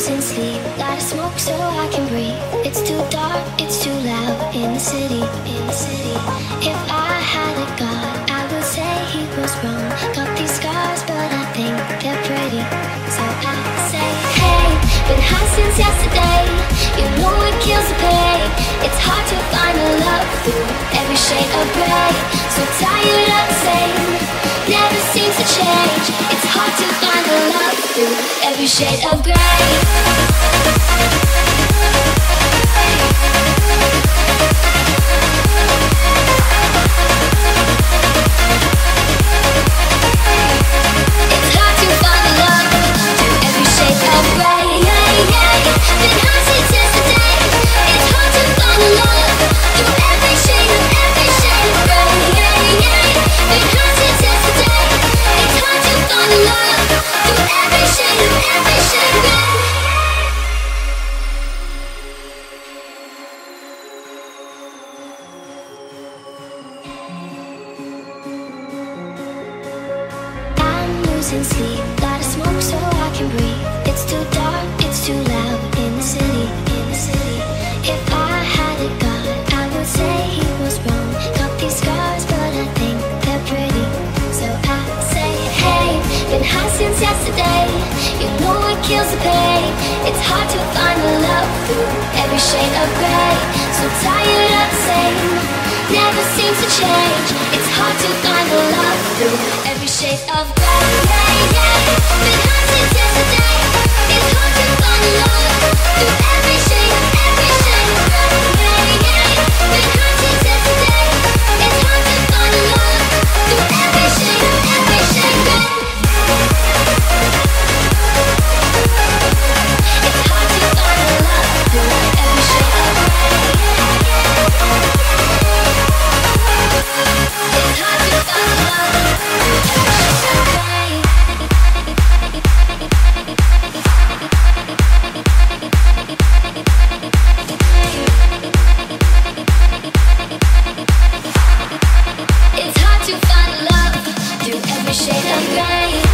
losing sleep, gotta smoke so I can breathe. It's too dark, it's too loud in the city, in the city. If I had a god, I would say he was wrong. Got these scars, but I think they're pretty. So I say, hey, been high since yesterday. You know it kills the pain. It's hard to find a love through every shade of gray. So tired of the same, never seems to change. It's hard to find a love through every shade of gray. It's hard to find a love through every shade of gray. Been high since yesterday. It's hard to find a love through every shade of gray. Been high since yesterday. It's hard to find a love through every shade of gray. Losing sleep, gotta smoke so I can breathe. It's too dark, it's too loud in the city, in the city. If I had a god, I would say he was wrong. Got these scars, but I think they're pretty. So I say, hey, been high since yesterday. You know it kills the pain. It's hard to find a love through every shade of gray. So tired of the same, never seems to change. It's hard to find a love through every shade of gray. Been high since yesterday. It's hard to find a love through every shade of gray. Been high since yesterday. It's hard to find a love through every shade of gray. It's hard to find a love through every shade of gray. It's hard to find a love through every shade of gray. It's hard to find love through every shade of gray.